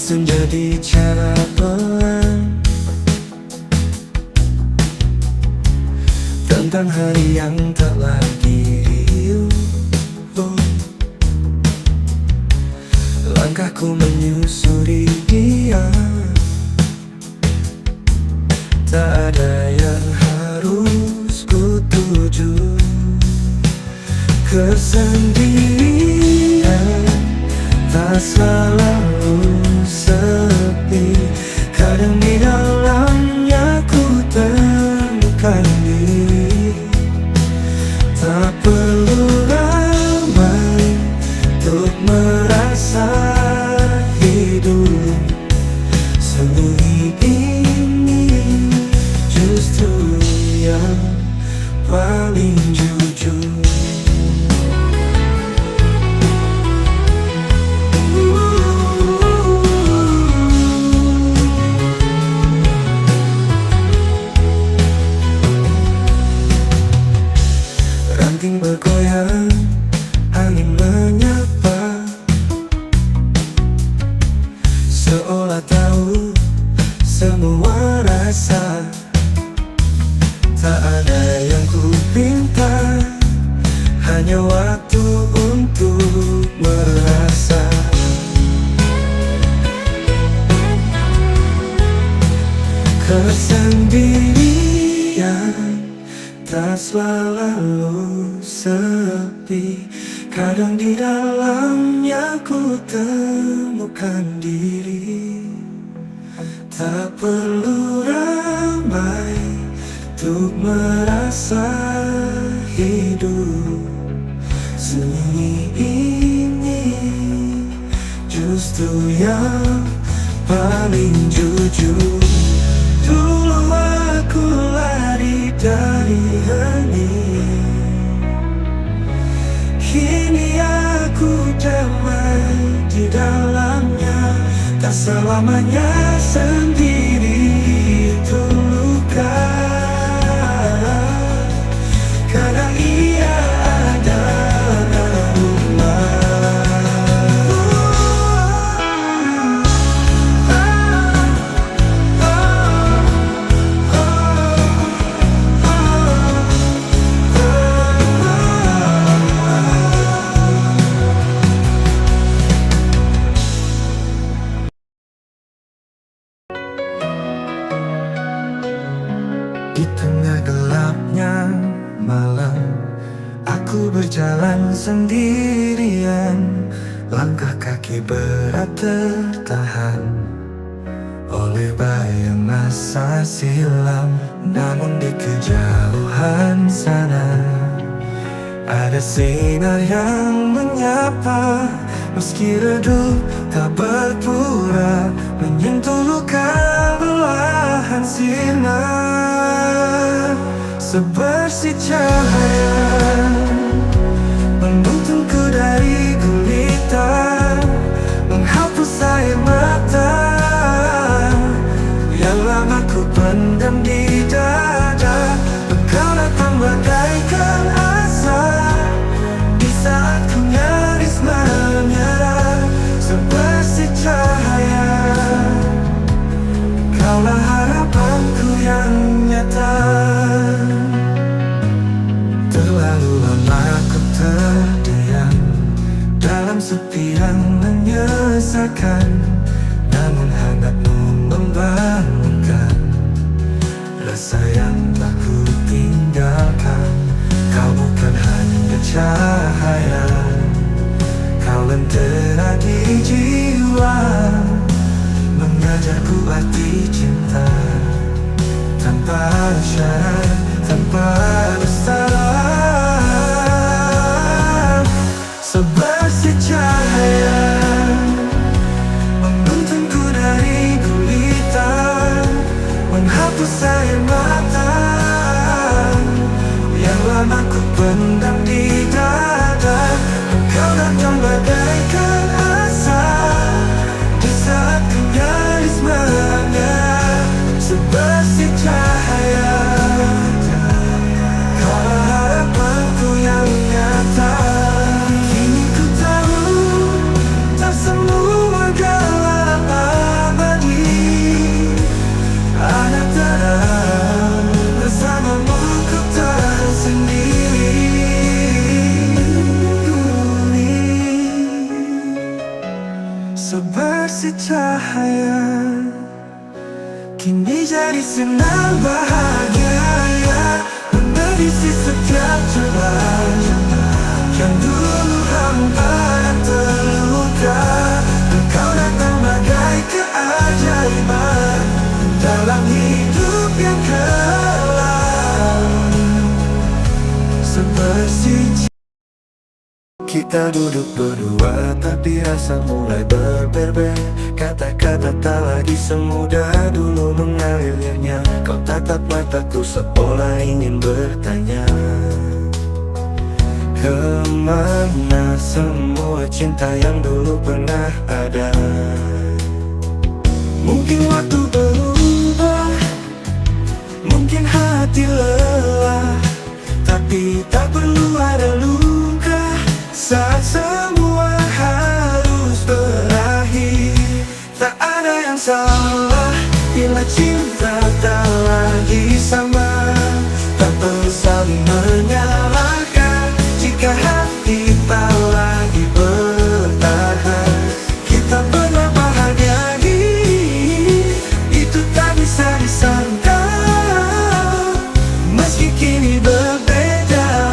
senja bicara pelan tentang hari yang tak lagi riuh. Langkahku menyusuri dia, tak ada yang harus ku tuju. Kesendirian tak selalu sepi, kadang di dalamnya ku temukan diri. Tak perlu ramai untuk merasa hidup. Sembunyi ini justru yang paling jujur. Ranting bergoyang, angin menyapa, seolah tahu semua rasa. Tak ada yang ku pinta, hanya waktu untuk merasa. Kesendirian tak selalu sepi, kadang di dalamnya ku temukan diri. Tak perlu ramai untuk merasa hidup. Sembunyi ini justru yang paling jujur. Dulu aku lari dari hening, kini aku damai di dalamnya. Tak selamanya sendiri itu luka, kadang ia adalah rumah. Di tengah gelapnya malam, aku berjalan sendirian. Langkah kaki berat tertahan oleh bayang masa silam. Namun di kejauhan sana ada sinar yang menyapa. Meski redup tak berpura, menyentuh luka belahan sinar. Sebersih cahaya menuntunku dari gulita, menghapus air mata yang lama ku pendam di dada. Engkau datang bagaikan asa di saat ku nyaris menyerah. Sebersih cahaya, kaulah harapanku yang nyata. Terlalu lama ku terdiam dalam sepi yang menyesakan, namun hangatmu membangunkan rasa yang tak ku tinggalkan. Kau bukan hanya cahaya, kau lentera di jiwa, mengajarku arti cinta tanpa syarat, tanpa bersalah. Sebersih cahaya menuntunku dari gulita, menghapus air mata yang lama ku pendam di dada. Engkau datang bagaikan asa di saat ku nyaris menyerah. Sebersih cahaya, kaulah harapanku yang nyata. Kini ku tahu tak semua gelap kini jadi sinar bahagia menerisi setiap celah yang dulu hampa dan terluka. Engkau datang bagai keajaiban dalam hidup yang kelam. Seperti kita duduk berdua tapi rasa mulai berbeber. Kata-kata tak lagi semudah dulu mengalirnya. Kau tatap mataku seolah ingin bertanya, kemana semua cinta yang dulu pernah ada? Mungkin waktu berubah, mungkin hati lelah, tapi tak perlu ada luka saat semua harus berakhir. Tak ada yang salah bila cinta tak lagi sama. Tak perlu saling menyalahkan jika hati tak lagi bertahan. Kita pernah bahagia, itu tak bisa disangka. Meski kini berbeda,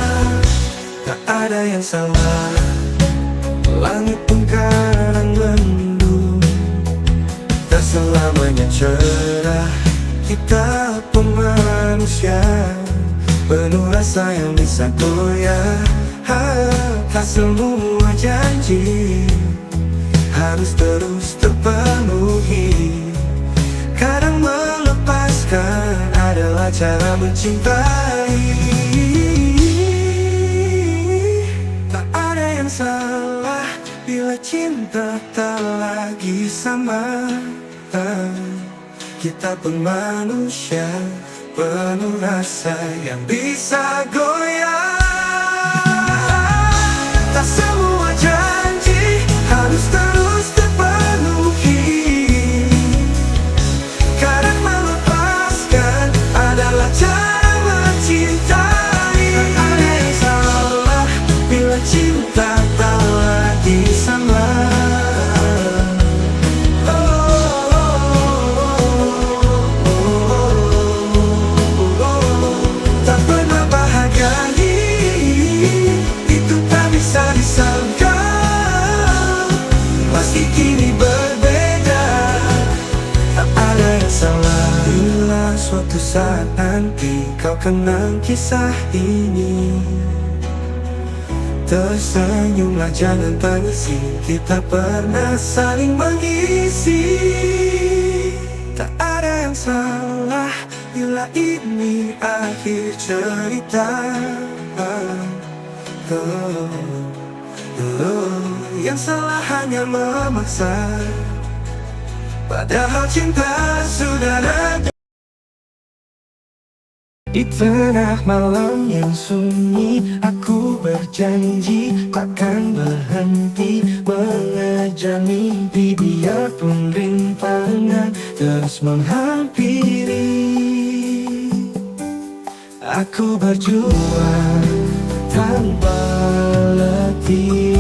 tak ada yang salah. Langit pun kadang mendung, tak selamanya cerah. Kita pun manusia, penuh rasa yang bisa goyah. Tak semua janji harus terus terpenuhi. Kadang melepaskan adalah cara mencintai. Tak ada yang salah bila cinta tak lagi sama. Kita pun manusia, penuh rasa yang bisa goyah. Tak semua janji harus terus terpenuhi. Kadang melepaskan adalah cara mencintai. Tak ada yang salah bila cinta tak lagi sama. Tak pernah bahagia, itu tak bisa disangka. Meski kini berbeda, tak ada yang salah. Bila suatu saat nanti kau kenang kisah ini, tersenyumlah, jangan tangisi. Kita pernah saling mengisi. Tak ada yang salah bila ini akhir cerita. Yang salah hanya memaksa, padahal cinta sudah ada. Di tengah malam yang sunyi, aku berjanji takkan berhenti mengejar mimpi. Biarpun rintangan terus menghampiri, aku berjuang tanpa letih.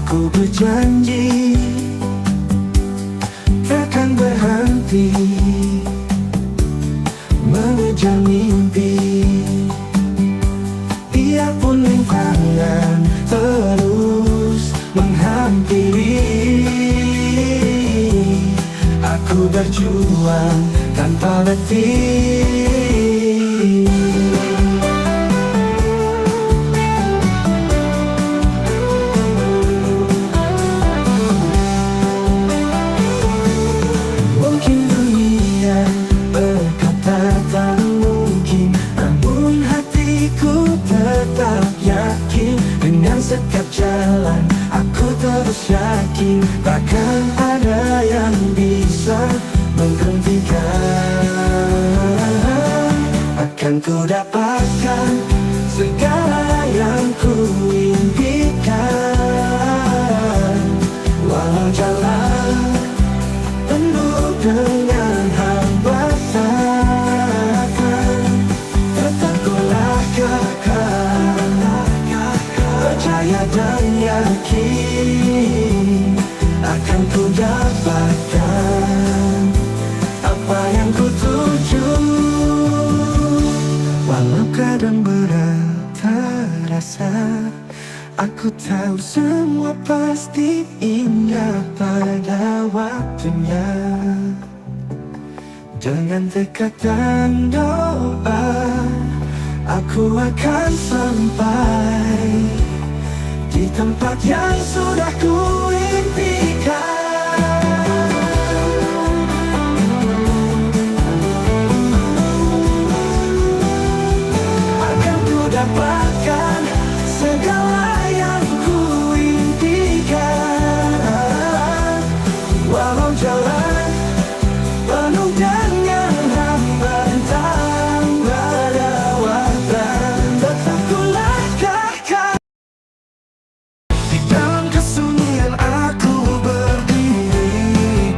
Aku berjanji takkan berhenti mengejar mimpi. Biarpun rintangan terus menghampiri, aku berjuang tanpa letih. Setiap jalan aku terus yakin takkan ada yang bisa menghentikan. Akan ku dapatkan segala yang ku impikan. Walau jalan dengan hambatan. Tetap kulah kekal, percaya dan yakin akan ku dapatkan apa yang ku tuju. Walau kadang berat terasa, aku tahu semua pasti indah pada waktunya. Dengan tekad dan doa, aku akan sampai di tempat yang sudah ku impikan. Akan ku dapatkan segala yang ku impikan. Walau jalan penuh dengan hambatan berawatan, tetap ku langkahkan. Di dalam kesunyian aku berdiri,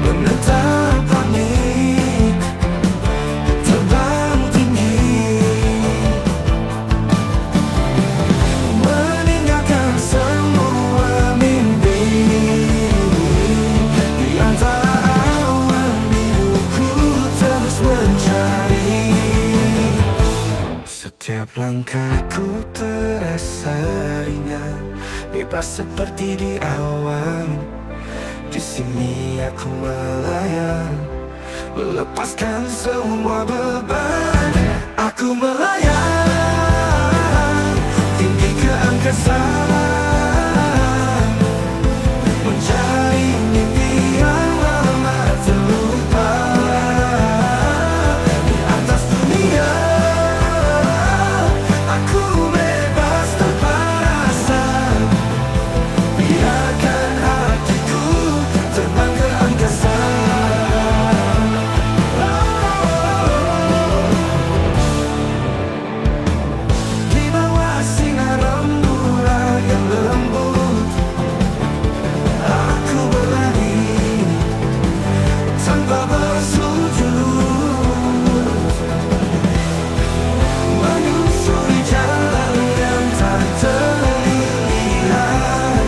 menentang panik, terbang tinggi, meninggalkan semua mimpi. Di antara awan biruku terus mencari. Setiap langkahku terasa ringan, bebas seperti di awan. Di sini aku melayang, melepaskan semua beban. Aku melayang tinggi ke angkasa, mencari mimpi yang lama terlupa. Di atas dunia aku bebas tanpa rasa. Biarkan hatiku terbang ke angkasa. Di bawah sinar rembulan yang lembut, aku berlari tanpa bersujud, menyusuri jalan yang tak terlihat,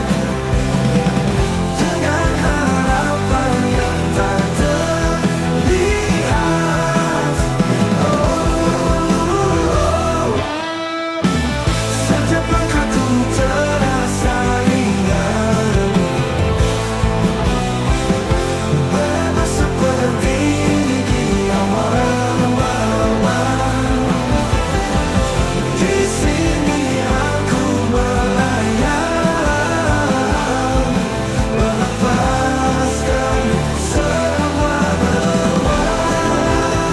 dengan harapan yang tak terlihat. Setiap langkahku terasa ringan, bebas seperti di awan. Di sini aku melayang, melepaskan semua beban.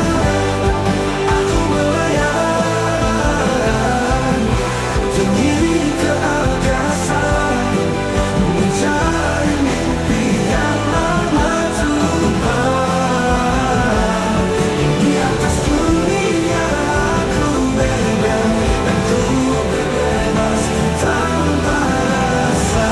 Aku melayang tinggi ke angkasa, mencari mimpi yang lama tumpah. Di atas dunia aku bebas, dan ku bebas tanpa rasa.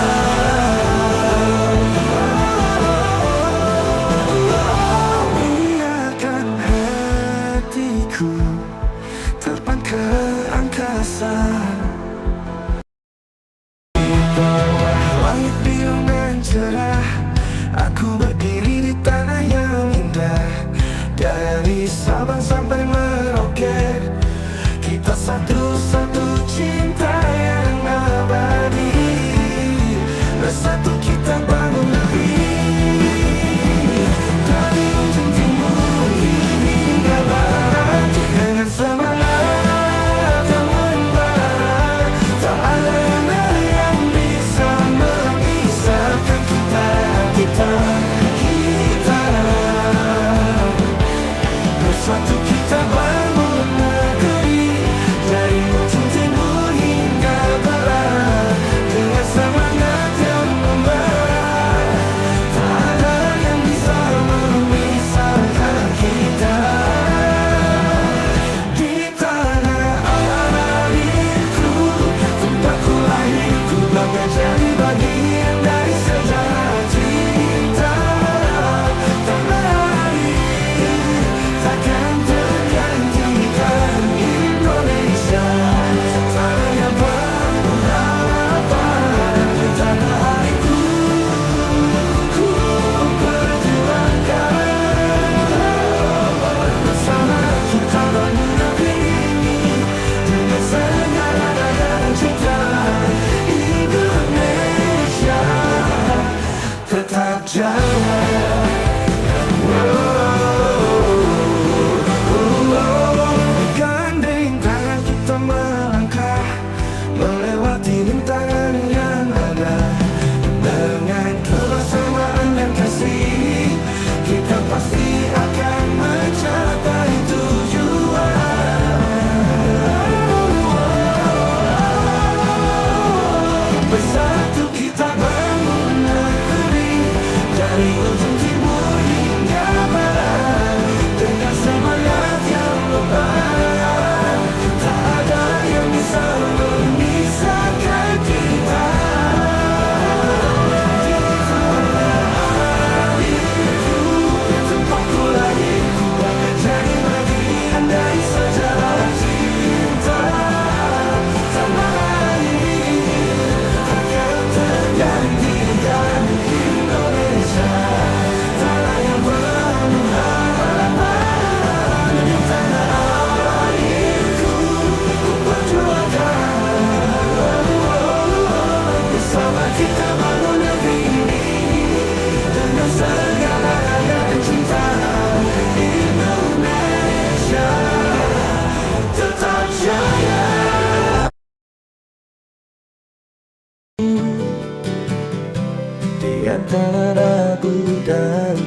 Biarkan hatiku terbang ke angkasa. Langit biru dan cerah, aku berdiri di tanah yang indah. Dari Sabang sampai Merauke, kita satu-satu cinta yang abadi. Bersatu kita bangun negeri, dari ujung timur hingga barat. Dengan semangat yang membara, tak ada yang bisa memisahkan kita. Bersatu kita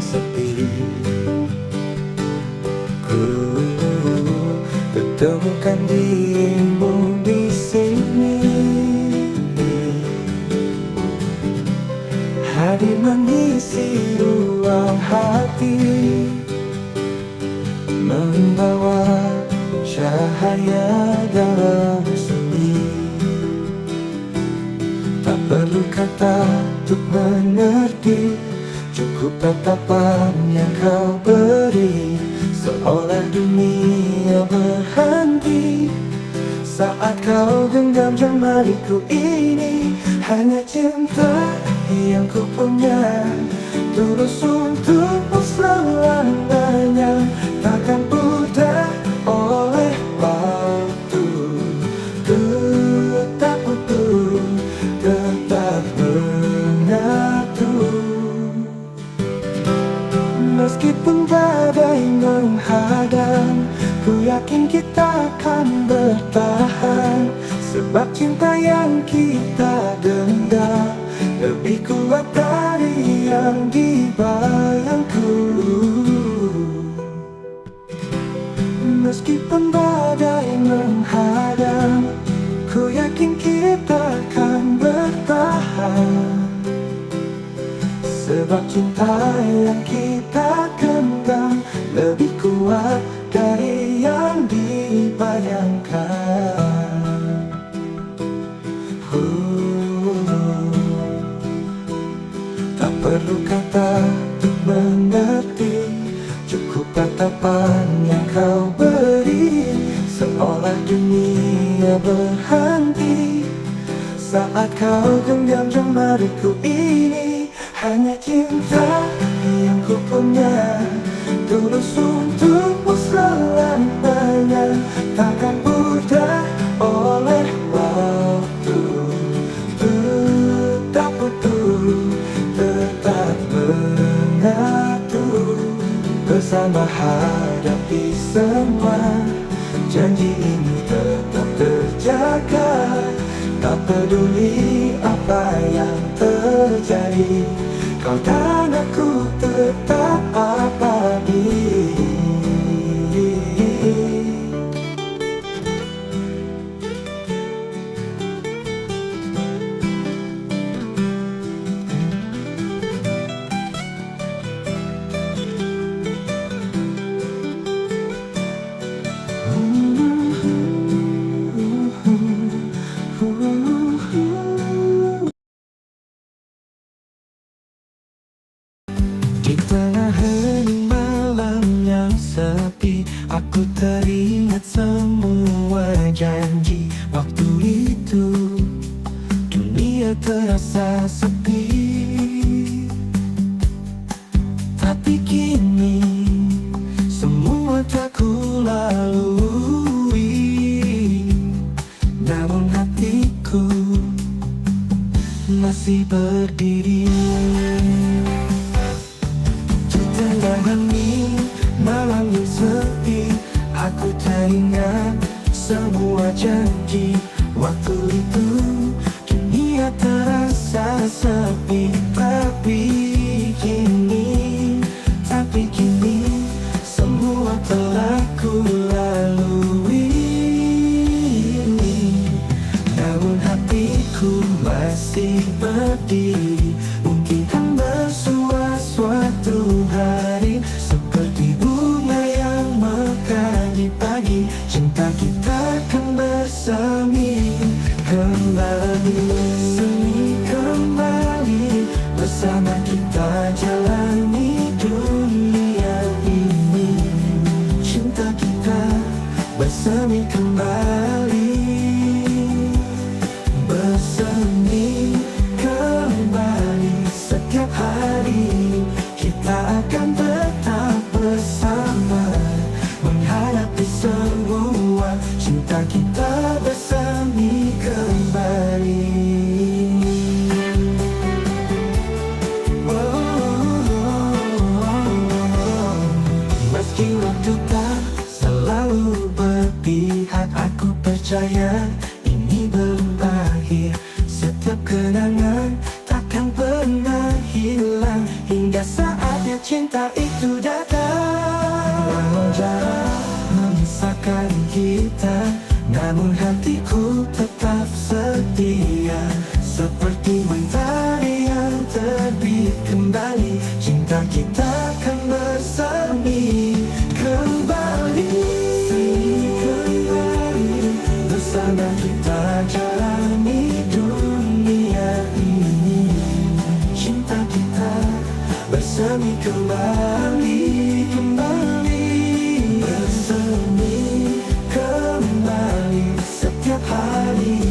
sepi. Ku temukan dirimu di sini, hadir mengisi ruang hati, membawa cahaya dalam sunyi. Tak perlu kata untuk mengerti, cukup tatapan yang kau beri, seolah dunia berhenti saat kau genggam jemariku ini. Hanya cinta yang ku punya, tulus untukmu selamanya, takkan pudar oleh waktu. Tetap utuh, tetap menyatu. Meskipun badai menghadang, ku yakin kita akan bertahan, sebab cinta yang kita genggam lebih kuat dari yang dibayangku. Meskipun badai menghadang, ku yakin kita akan bertahan, sebab cinta yang kita genggam lebih kuat dari yang dibayangkan. Tak perlu kata untuk mengerti, cukup tatapan yang kau beri, seolah dunia berhenti saat kau genggam jemariku ini. Hanya cinta yang ku punya, tulus untukmu selamanya, takkan pudar oleh waktu. Tetap utuh, tetap menyatu, bersama hadapi semua. Janji ini tetap terjaga, tak peduli apa yang terjadi, kau dan aku tetap abadi. Di tengah hening malam yang sepi, aku teringat semua janji. Waktu itu dunia terasa sepi, tapi kini semua tak ku lalui. Namun hatiku masih berdiri. Malam yang sepi, aku teringat semua janji. Waktu itu dunia terasa sepi, tapi kini semua telah ku lalui. Namun hatiku masih berdiri, mungkin kan bersua suatu hari, seperti bunga yang mekar di pagi. Cinta kita akan bersemi kembali, bersama kita jalani dunia ini. Cinta kita bersemi kembali, bersemi kembali. Setiap hari kita akan tetap bersama, menghadapi semua. Cinta kita bersemi kembali. Meski waktu tak selalu berpihak, aku percaya ini belum berakhir. Setiap kenangan takkan pernah hilang, hingga saatnya cinta cinta itu datang. Walau jarak memisahkan kita, namun hatiku tetap setia. Seperti mentari yang terbit kembali, cinta kita akan bersemi kembali. Bersama kita jalani dunia ini, cinta kita bersemi kembali, bersemi kembali. Setiap hari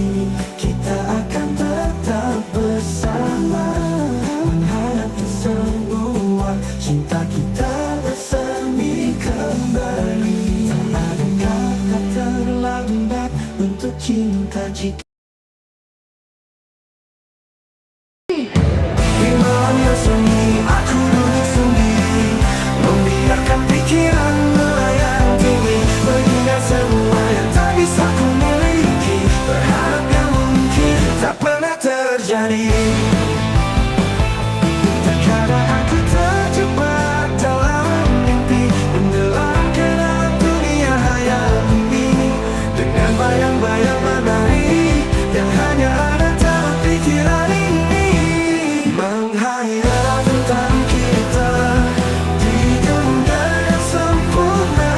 kita akan tetap bersama, menghadapi semua, cinta kita bersemi kembali. Tak ada kata terlambat untuk cinta jika di malam yang sunyi aku duduk sendiri, membiarkan pikiran melayang tinggi, mengingat semua yang tak bisa ku miliki, berharap yang mungkin tak pernah terjadi. Terkadang aku terjebak dalam mimpi, menyelam ke dalam dunia hayal ini, dengan bayang-bayang menari yang hanya ada dalam pikiran ini. Menghayal tentang kita di dunia yang sempurna,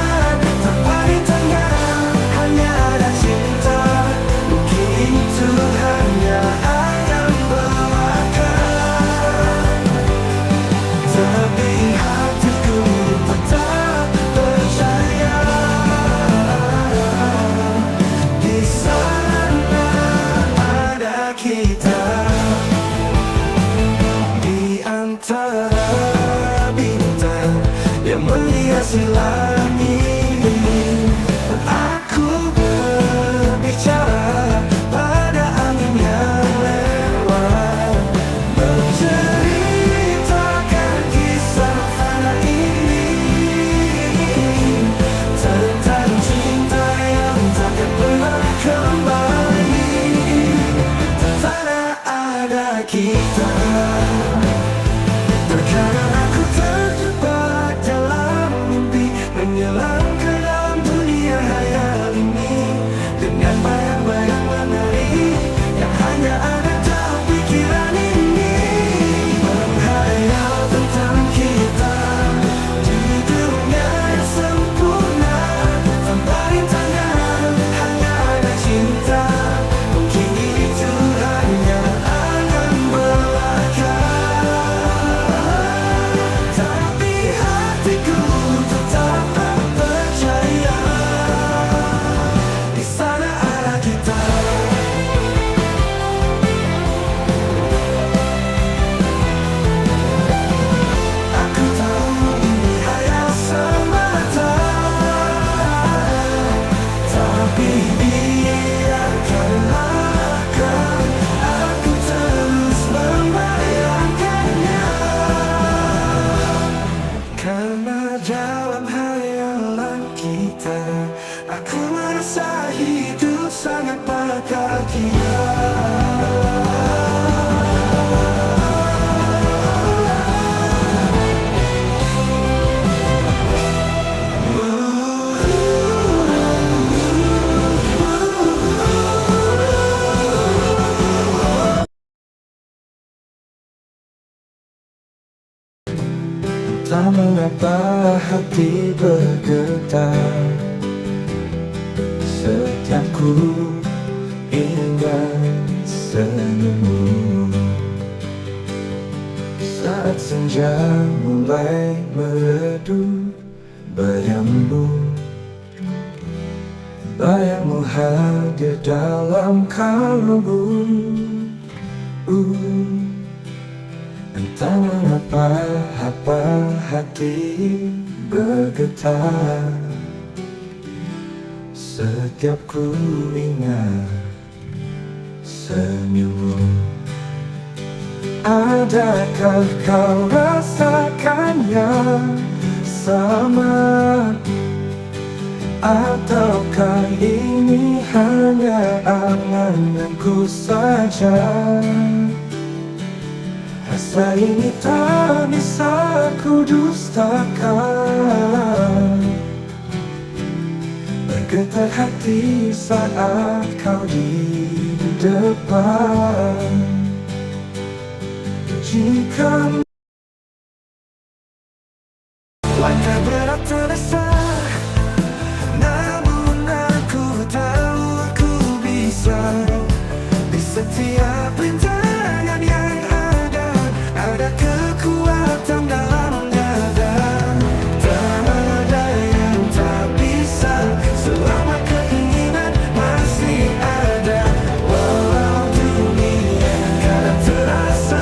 tanpa rintangan, hanya ada cinta. Mungkin itu hanya ayam belaka, tapi hatiku tetap percaya. Di sana ada kita, di antara bintang yang menghiasi langit. Aku berbicara pada angin yang lewat, menceritakan kisah fana ini, tentang cinta yang takkan pernah kembali. Tanah ada kita. Terkadang aku terjebak dalam mimpi, menyelam ke dalam dunia hayal ini, dengan bayang-bayang menari yang hanya ada dalam pikiran ini. Menghayal tentang kita di dunia yang sempurna, tanpa rintangan, hanya ada cinta. Mungkin itu hanya angan belaka, tapi hatiku tetap percaya. Di sana ada kita. Aku tahu ini hayal semata, tapi biarkanlah aku terus membayangkannya. Karena dalam hayalan kita, aku merasa hidup sangat bahagia. Tak mengapa hati bergetar setiap ku ingat senyummu. Saat senja mulai meredup, bayangmu hadir dalam kalbu. Entah mengapa hati bergetar setiap ku ingat senyummu. Adakah kau rasakannya sama? Ataukah ini hanya angan-anganku saja? Rasa ini tak bisa ku dustakan. Bergetar hati saat kau di depan. Jika langkah berat terasa, namun aku tahu aku bisa. Di setiap rintangan yang ada kekuatan dalam dada. Tak ada yang tak bisa, selama keinginan masih ada. Walau dunia kadang terasa,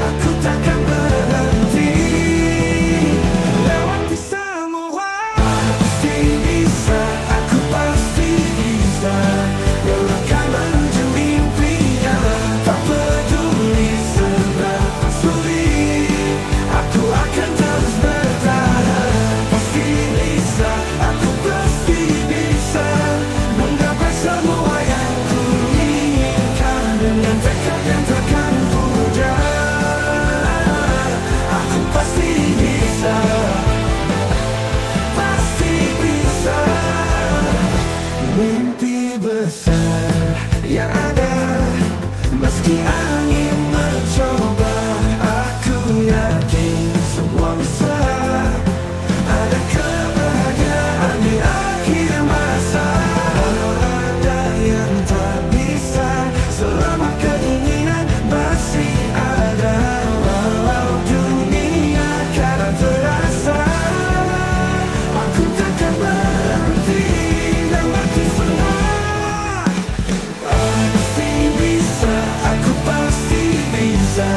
aku takkan berhenti. Lewati semua, pasti bisa, aku pasti bisa. Melangkah menuju impian, tak peduli seberapa sulit, aku akan terus bertahan. Pasti bisa, aku pasti bisa menggapai semua yang ku inginkan. Dengan tekad yang takkan pudar, aku pasti bisa, pasti bisa. Mimpi besar yang ada, meski angin mencoba, aku yakin semua bisa. Ada kebahagiaan di akhir masa. Walau ada yang tak bisa, selama keinginan masih ada. Walau dunia kadang terasa, aku takkan berhenti. Lewati semua, pasti bisa, aku pasti bisa.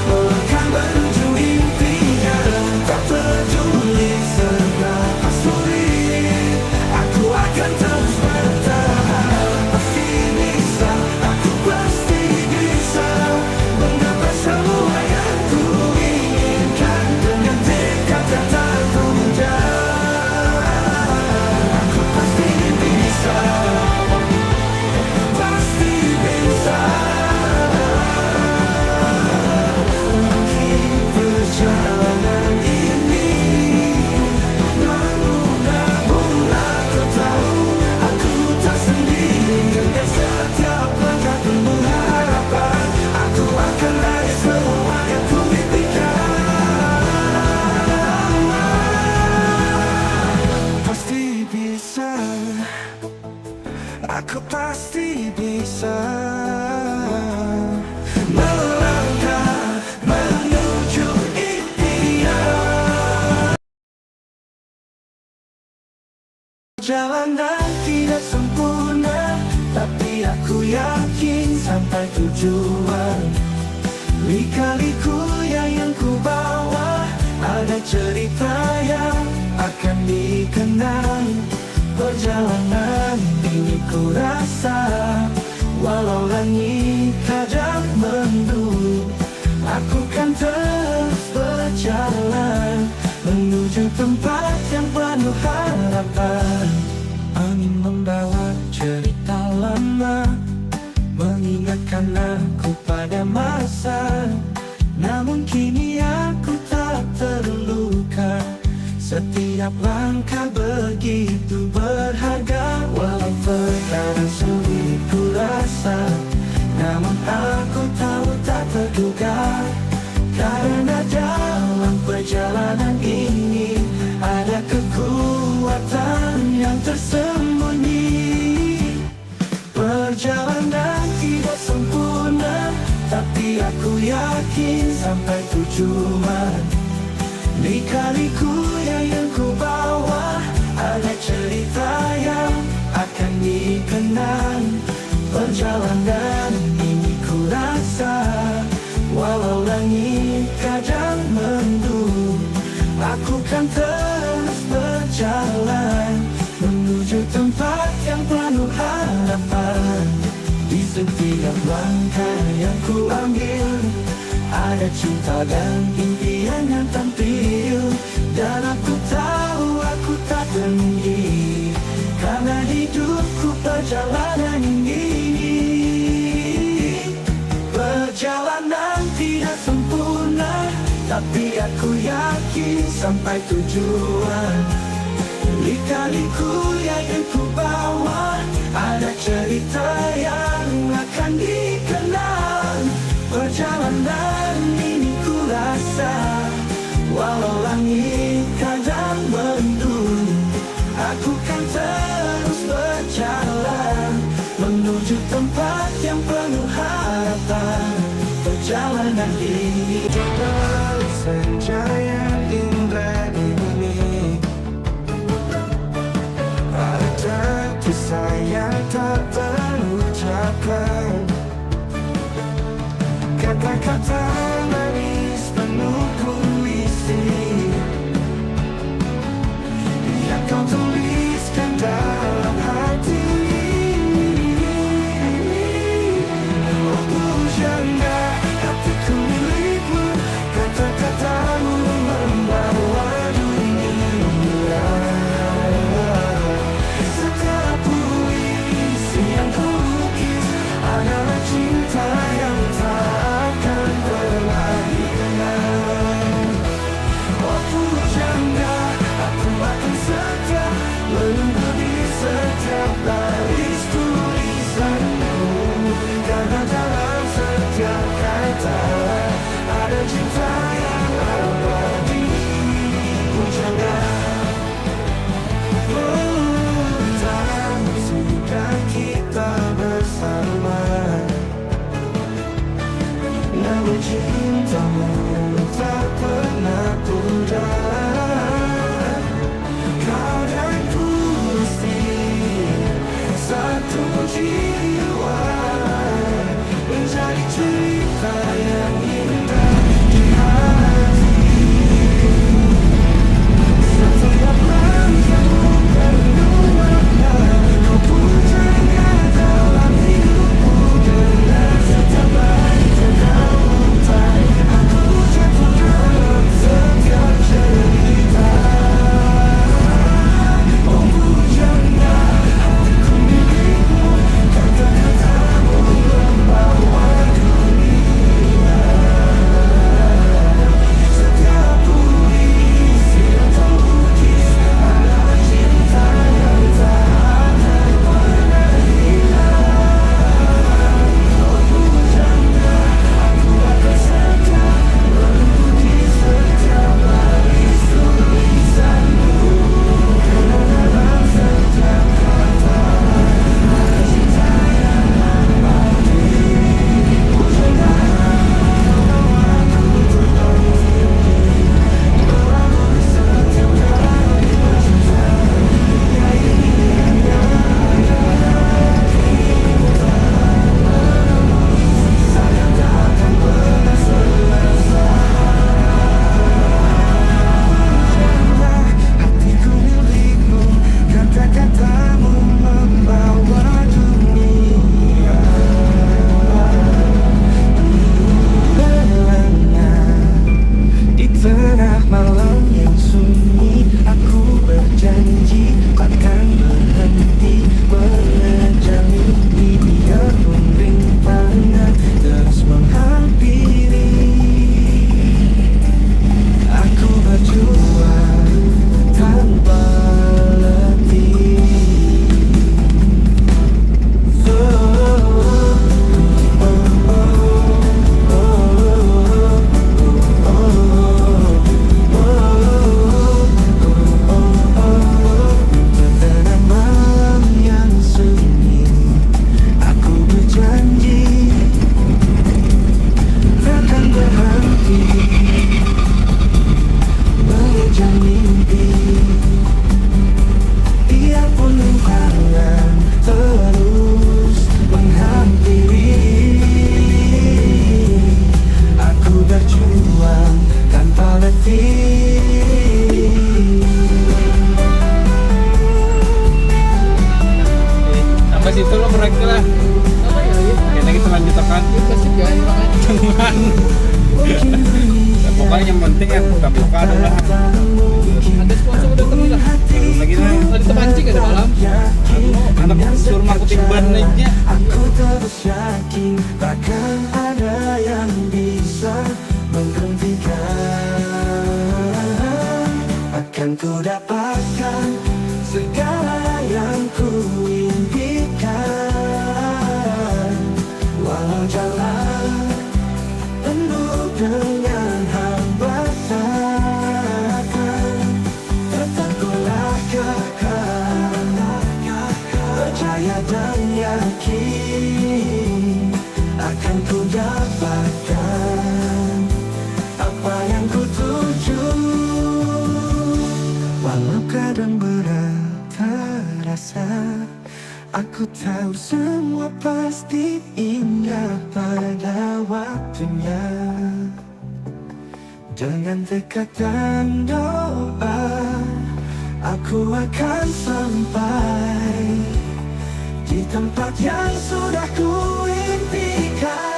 Melangkah menuju impian, tak peduli seberapa sulit, aku akan terus bertahan. Pasti bisa, aku pasti bisa menggapai semua yang ku inginkan. Dengan tekad yang tak pudar, aku pasti bisa, pasti bisa. Mungkin perjalanan ini namun aku tahu aku tak sendiri. Dengan setiap langkah penuh harapan, aku akan raih semua yang ku impikan. Pasti bisa, aku pasti bisa melangkah menuju impian. Perjalanan tidak sempurna, tapi aku yakin sampai tujuan. Lika-liku yang ku bawa, ada cerita yang akan dikenang. Perjalanan ini ku rasa, walau langit kadang mendung, aku kan terus berjalan menuju tempat yang penuh harapan. Angin membawa cerita lama, mengingatkan aku pada masa. Namun kini aku tak terluka, setiap langkah begitu berharga. Walau terkadang sulit ku rasa, namun aku tahu tak terduga. Karena dalam perjalanan ini ada kekuatan yang tersembunyi. Perjalanan tidak sempurna, tapi aku yakin sampai tujuan. Lika-liku yang ku bawa, ada cerita yang akan dikenang. Perjalanan ini ku rasa, walau langit kadang mendung, aku kan terus berjalan menuju tempat yang penuh harapan. Di setiap langkah yang ku ambil, ada cinta dan impian yang tampil. Dan aku tahu aku tak sendiri, karena hidupku perjalanan ini. Perjalanan biar ku yakin sampai tujuan. Lika-liku yang ku bawa, ada cerita yang akan dikenal. Perjalanan ini ku rasa, walau langit kadang mendung, aku kan terus berjalan menuju tempat yang penuh harapan. Perjalanan ini terbalik senja yang indah ini, ada kisah yang tak terucapkan, kata-kata manis penuh puisi yang kau tuliskan dalam hati. Oh pujangga, hatiku milikmu, kata-katamu membawa dunia. Setiap puisi yang ku lukis adalah cinta yang tak akan pernah hilang. Oh pujangga, aku akan setia menunggu di setiap baris tulisanmu, karena dalam setiap kata ada cinta yang abadi. Pujangga, tak sudah kita bersama, namun cintamu tak pernah pudar. Kau dan puisi satu jiwa, menjadi cerita yang indah di hati. Setiap langkahmu penuh makna, kau pujangga dalam hidupku. Dengan setiap baik yang kau untai, aku jatuh dalam setiap cerita. Oh pujangga, hatiku milikmu, kata-katamu membawa dunia. Setiap puisi yang terlukis adalah cinta yang tak akan pernah hilang. Oh pujangga, aku akan setia menunggu di setiap baris tulisanmu, karena dalam setiap kata ada cinta yang abadi. Pujangga, aku terbang tinggi melalui setiap kali bercinta. Dunia ini hanya sayang tak akan pernah selesai. Hatiku milikmu, kata-katamu membawa dunia. Belana di tengah malam yang sunyi, aku berjanji takkan berhenti mengejar mimpi, biarpun rintangan terus menghampiri. Aku berjuang tanpa letih. Tengah malam yang sunyi, aku berjanji takkan berhenti mengejar mimpi, biarpun rintangan terus menghampiri. Aku berjuang tanpa letih. Sampai situ lo berarti lah. Apa ya? Kayaknya kita lanjut akan Kasih guys, makanya. cuman. Pokoknya yang penting ya buka-buka adalah Ada sponsor udah ketemu lah. lagi lah. Tadi terpancing ada malam. Anak suruh ngangkutin ban aja. Aku terus yakin takkan ada yang bisa menghentikan. ku dapatkan segala yang ku impikan. Walau jalan penuh dengan hambatan, tetap ku langkahkan, percaya dan yakin akan ku dapatkan apa yang ku tuju. Walau kadang berat terasa, aku tahu semua pasti indah pada waktunya. Dengan tekad dan doa, aku akan sampai di tempat yang sudah ku impikan.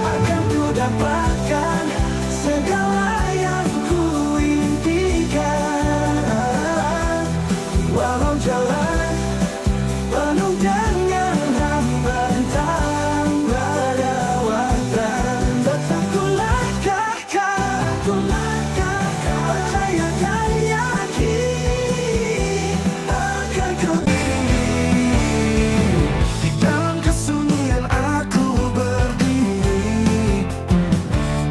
Akan ku dapatkan segala yang ku impikan. Walau jalan penuh dengan hambatan, berlewatan, tetap ku langkahkan, percaya dan yakin akan ku tinggi. Di dalam kesunyian aku berdiri,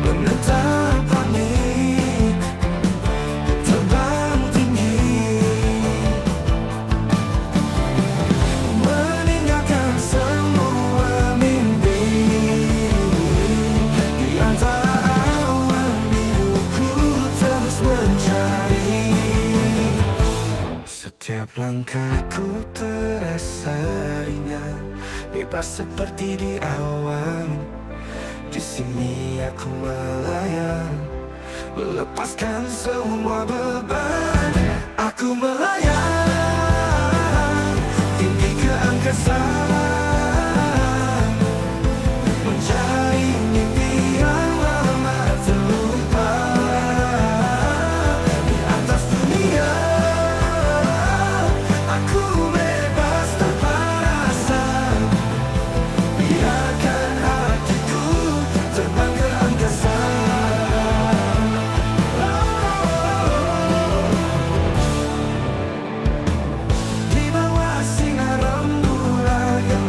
menentang panik, terbang tinggi, meninggalkan semua mimpi. Di antara awan biruku terus mencari. Setiap langkahku terasa ringan, bebas seperti di awan. Di sini aku melayang, melepaskan semua beban. Aku melayang tinggi ke angkasa, mencari mimpi yang lama terlupa. Di atas dunia aku bebas tanpa rasa. Biarkan hatiku terbang ke angkasa. Di bawah sinar rembulan yang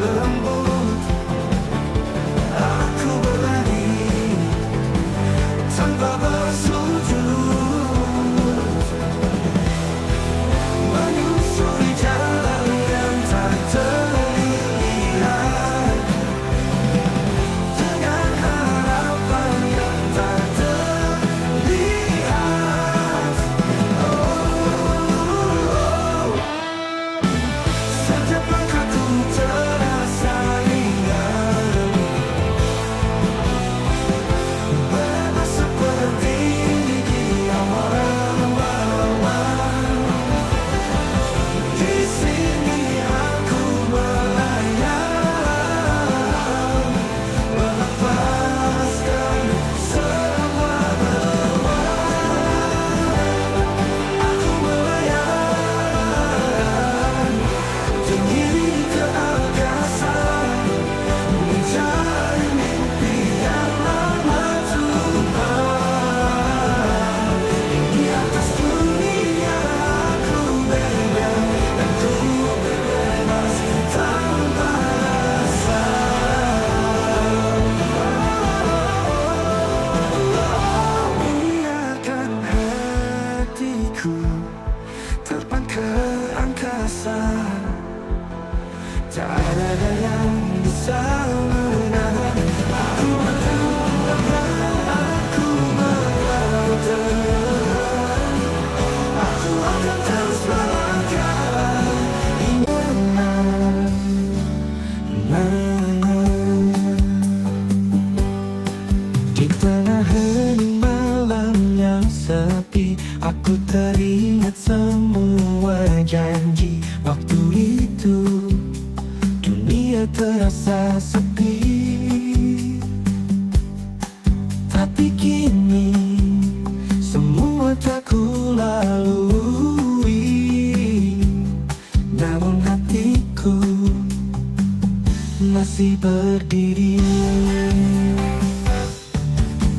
berdiri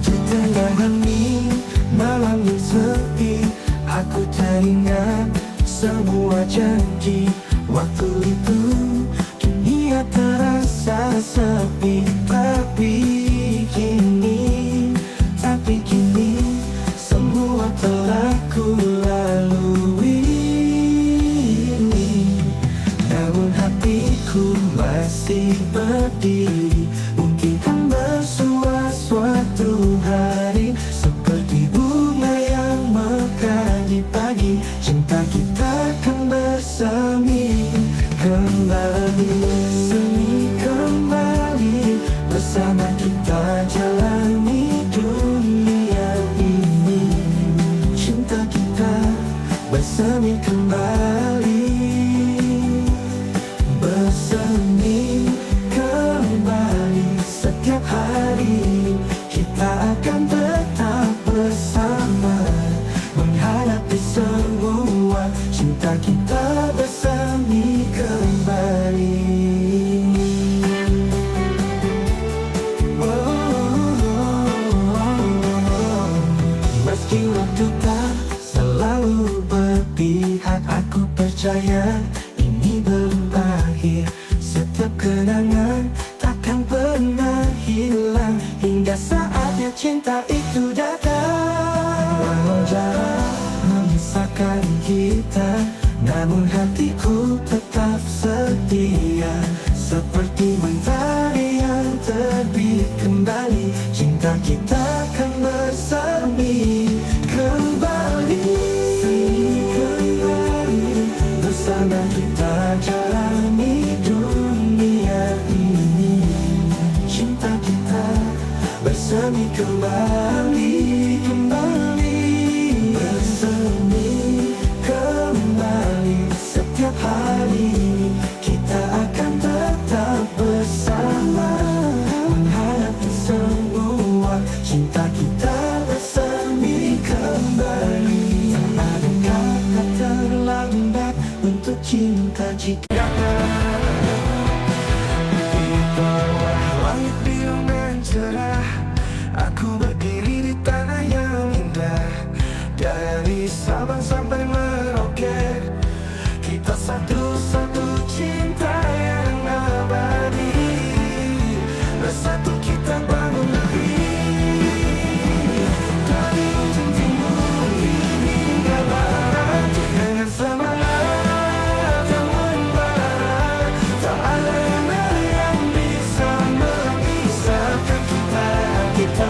di tengah hening malam yang sepi. Aku teringat semua janji waktu itu. Dunia terasa sepi, tapi kini semua telah ku lalui. Namun hatiku masih berdiri. Mungkin kan bersua suatu hari, seperti bunga yang mekar di pagi. Cinta kita kan bersemi kembali. Semi kembali, bersama kita jalani dunia ini. Cinta kita bersemi kembali. Bersemi kembali setiap hari. Kita akan tetap bersama menghadapi semua. Cinta kita bersemi kembali. Meski waktu tak selalu berpihak, aku percaya ini belum berakhir. Setiap kenangan takkan pernah hilang hingga saatnya cinta itu datang. Walau jarak memisahkan kita, namun hatiku tetap setia. Seperti mentari yang terbit kembali, cinta kita akan bersemi kembali. Bersama kita jalani dunia ini. Cinta kita bersemi kembali. Bersemi kembali setiap hari. Kita akan tetap bersama menghadapi semua. Cinta kita bersemi kembali. Tak ada kata terlambat untuk cinta jika di bawah langit biru dan cerah. Aku berdiri di tanah yang indah. Dari Sabang sampai Merauke, kita satu-satu cinta yang abadi. Bersatu kita bangun negeri. Dari ujung timur hingga barat, dengan semangat yang membara. Tak ada yang bisa memisahkan kita.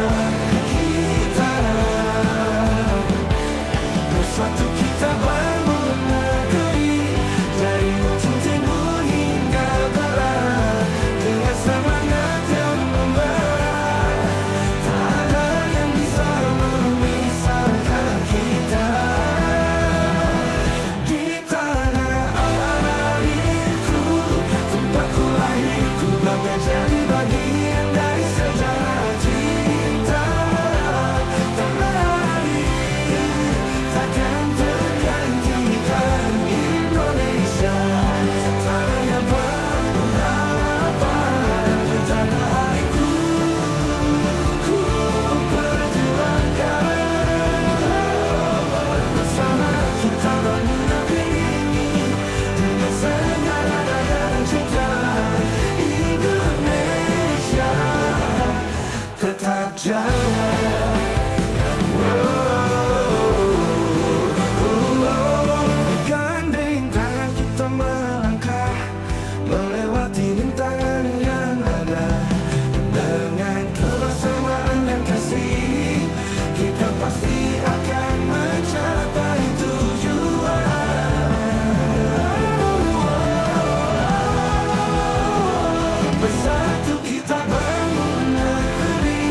Bersatu kita bangun negeri. Dari ujung timur hingga barat, dengan semangat yang membara. Tak ada yang bisa memisahkan kita. Di tanah airku, tempatku lahir, ku bangga jadi bagian dari sejarah cinta. Tanah air takkan tergantikan Indonesia. Tanah yang penuh harapan. Di tanah airku, ku perjuangkan. Bersama kita bangun negeri ini, dengan segala daya dan cinta. Indonesia tetap jaya. Gandeng tangan kita melangkah, melewati rintangan yang ada. Dengan kebersamaan dan kasih, kita pasti akan mencapai tujuan. Bersatu kita bangun negeri.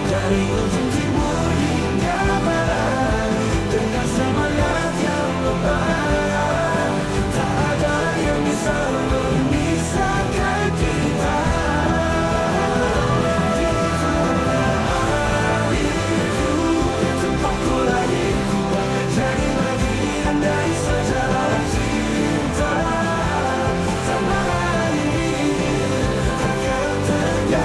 Dari ujung timur hingga barat, dengan semangat yang membara. Tak ada yang bisa memisahkan kita. Di tanah airku, tempatku lahir, ku bangga jadi bagian dari sejarah cinta. Tanah air takkan tergantikan.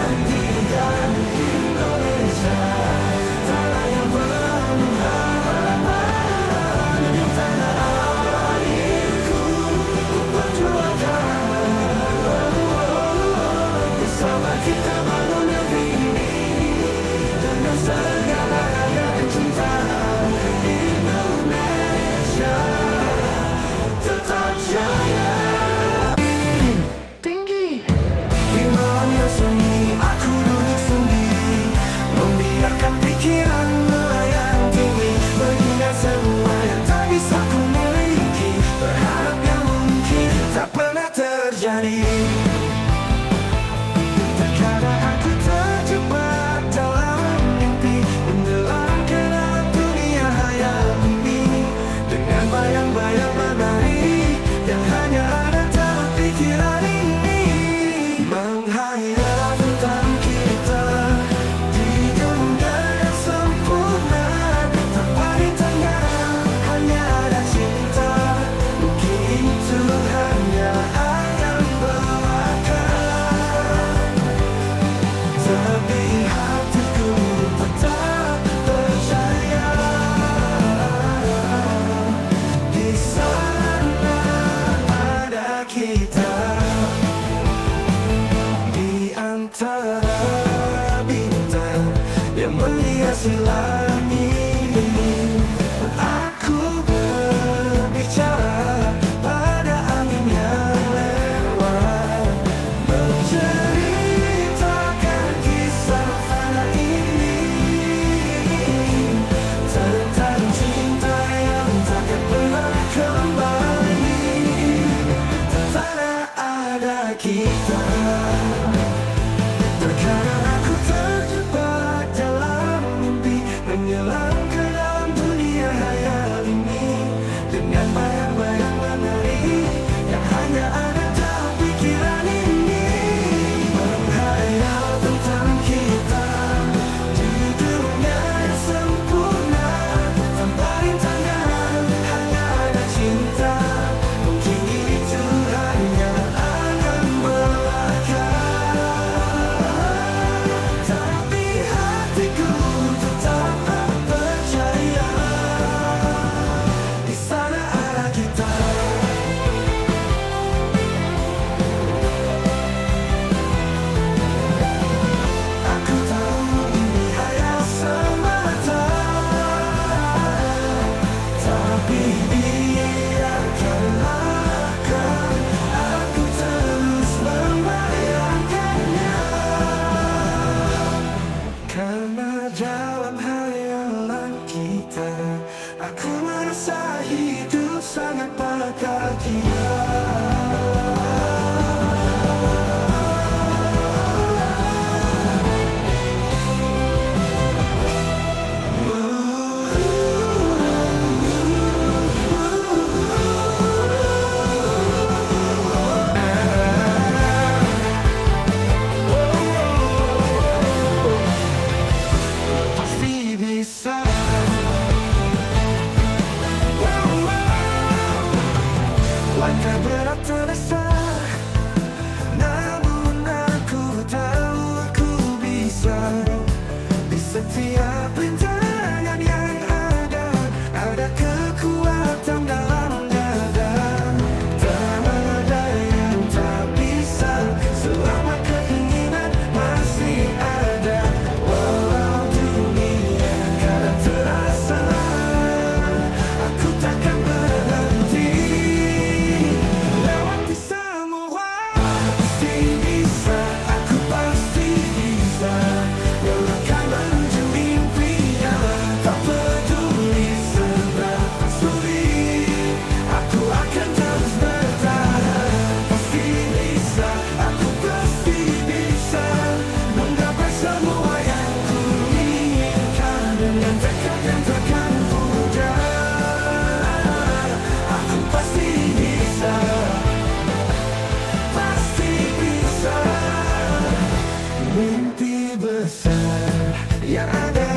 menghiasi langit ini. Aku berbicara pada angin yang lewat, menceritakan kisah fana ini tentang cinta yang takkan pernah kembali. Tanah ada kita. Terkadang aku terjebak dalam mimpi, menyelam ke dalam dunia hayal ini, dengan bayang-bayang menarik yang hanya ada dalam pikiran ini. Menghayal tentang kita di dunia yang sempurna, tanpa rintangan, hanya ada cinta. Mungkin itu hanya akan belaka, tapi hatiku tetap percaya di sana ada kita. Aku tahu ini hanya semata, tapi biarkanlah aku terus membayangkannya. Karena dalam hayalan kita, aku merasa hidup sangat bahagia. Pasti bisa. Langkah berat terasa, namun aku tahu aku bisa. Di setiap rintangan yang ada kekuatan dalam dada. Tak ada yang tak bisa, selama keinginan masih ada. Walau dunia kadang terasa, aku takkan berhenti. Lewati semua, pasti bisa, aku pasti bisa. Melangkah menuju mimpinya, tak peduli seberapa sulit, aku akan terus bertahan. Pasti bisa, aku pasti bisa menggapai semua yang ku inginkan, dengan tekad yang takkan pudar. Aku pasti bisa, pasti bisa. Mimpi besar yang ada,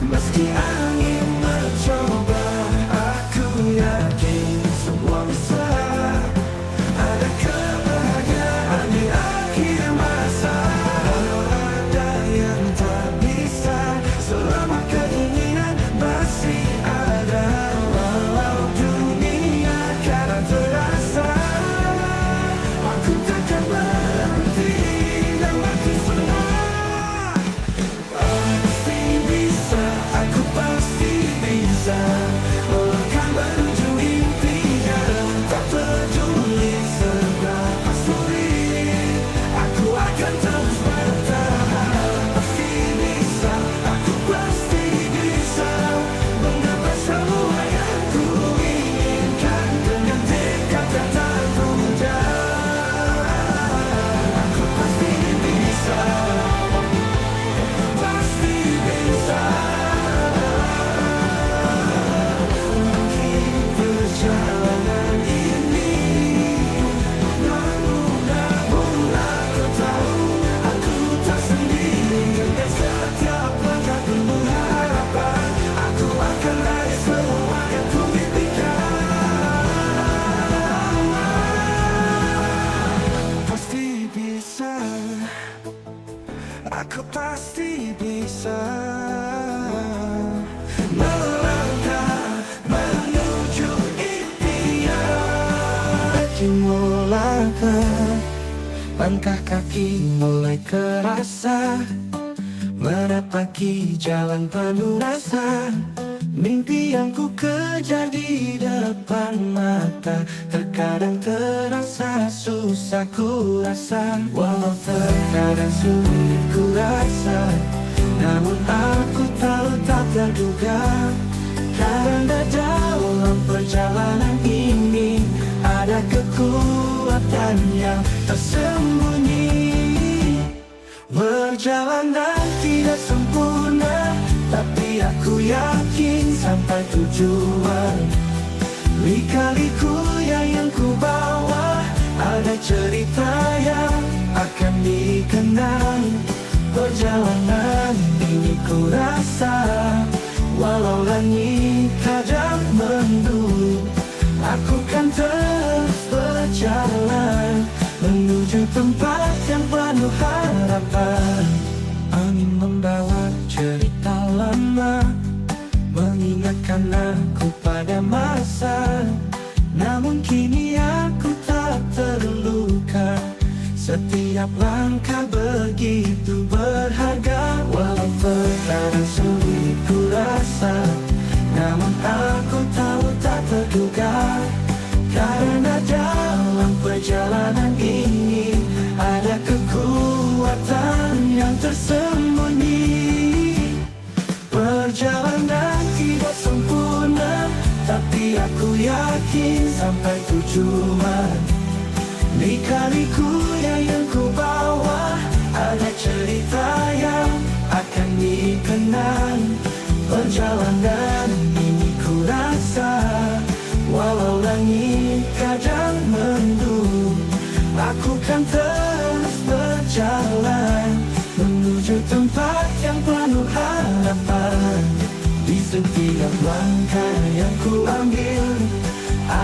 meski angin mencoba, aku yakin semua bisa. Ada kebahagiaan di akhir masa. Ada yang tak bisa, selama keinginan masih ada. Walau dunia kadang terasa, aku takkan berhenti. Lewati semua, pasti bisa, aku pasti bisa. Melangkah menuju impinya, tak peduli seberapa sulit, aku akan terus bertahan. Pasti bisa, aku pasti bisa menggapai semua yang ku inginkan, dengan tekad yang tak pudar. Aku pasti bisa, pasti bisa. Mungkin perjalanan ini, namun aku tahu aku tak sendiri. Dengan setiap langkah penuh harapan, aku akan raih semua yang ku impikan. Pasti bisa, aku pasti bisa melangkah menuju impian. Mulai langkah kaki mulai kerasa, menapaki jalan penuh rasa. Mimpi yang ku kejar di depan mata terkadang terasa susah ku rasa. Walau terkadang sulit ku rasa, namun aku tahu tak terduga. Karena dalam perjalanan ini ada kekuatan yang tersembunyi. Perjalanan tidak sempurna, tapi aku yakin sampai tujuan. Lika-liku yang ku bawa ada cerita yang akan dikenang. Perjalanan ini ku rasa, walau langit kadang mendung, aku kan terus berjalan menuju tempat yang penuh harapan. Angin membawa cerita lama, mengingatkan aku pada masa. Namun kini aku tak terluka, setiap langkah begitu berharga. Walau terkadang sulit ku rasa, namun aku tahu tak terduga. Karena dalam perjalanan ini ada kekuatan yang tersembunyi. Perjalanan tidak sempurna, tapi aku yakin sampai tujuan. Lika-liku yang ku bawa ada cerita yang akan dikenang. Perjalanan ini ku rasa, walau langit kadang mendung, aku kan terus berjalan menuju tempat yang penuh harapan. Di setiap langkah yang ku ambil